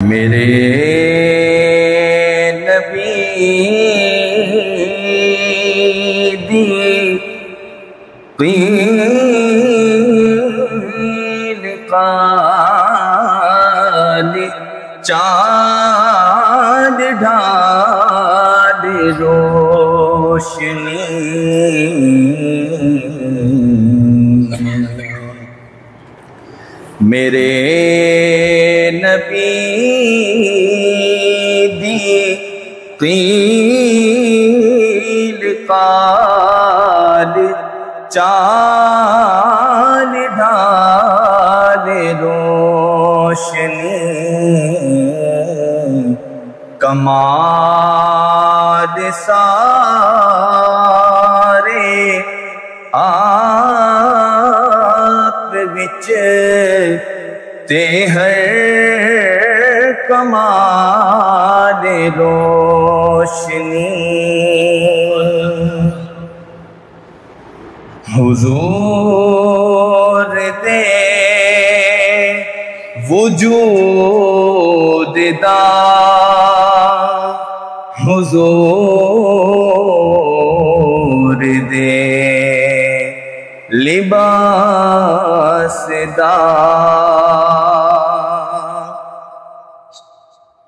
میرے نبی دی قیل قال چاند ڈھال روشنی میرے نبی دی قیل قال چال ڈھال روشنی کمال سارے آپ وچ تے ہر کمال روشنی حضور دے وجود دا حضور دے لباس دا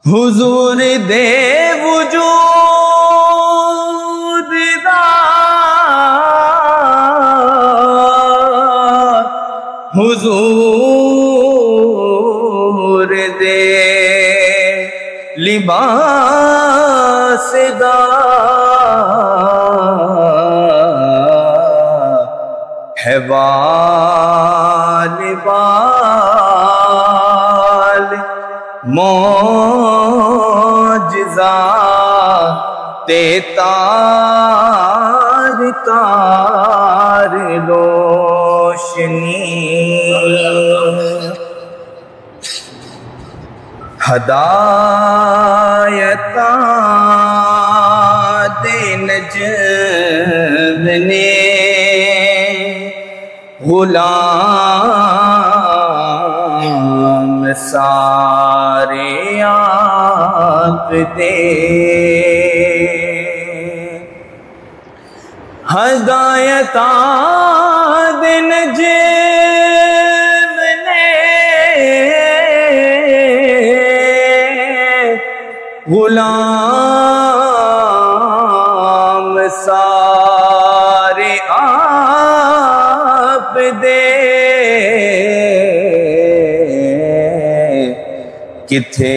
حضور دے وجود دا حضور دے لباس دا ہے وال وال معجزہ تے تار تار روشنی ہدایتاں دے نجم نے غلام سارے آپ دے ہدایتاں دے نجم نے غلام سارے آپ دے کتھے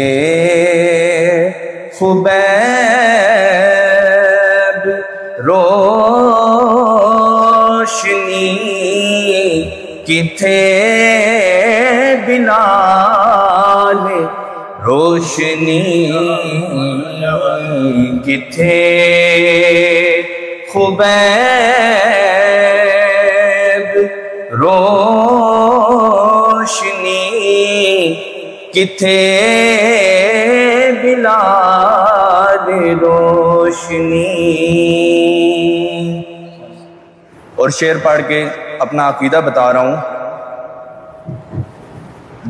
خبیب روشنی کتھے بلال روشنی کتھے خبیب روشنی کتھے بلال روشنی۔ اور شعر پڑھ کے اپنا عقیدہ بتا رہا ہوں۔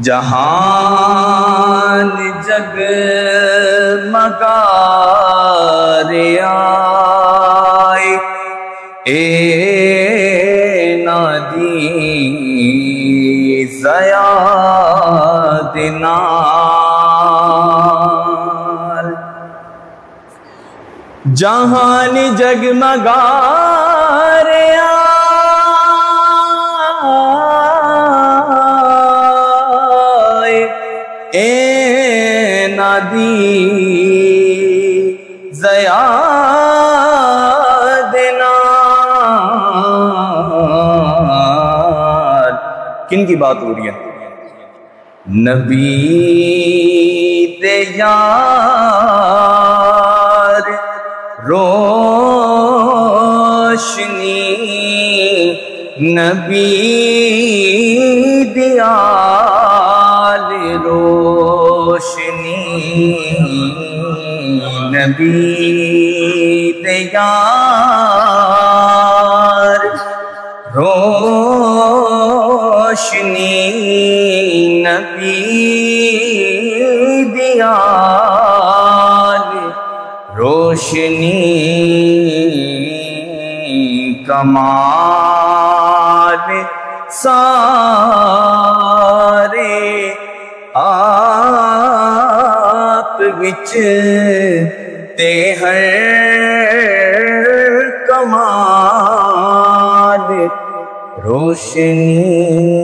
جہان جگمگا رہا ہے اے نادی ضیا دے نال جہان جگمگا رہا اے نادی ضیا دے نال کن کی بات ہو رہی ہے؟ نبی دے یار روشنی نبی دے آل روشنی نبی دے یار روشنی نبی دی خیال روشنی کمال سارے آپ وچ تے ہر کمال روشنی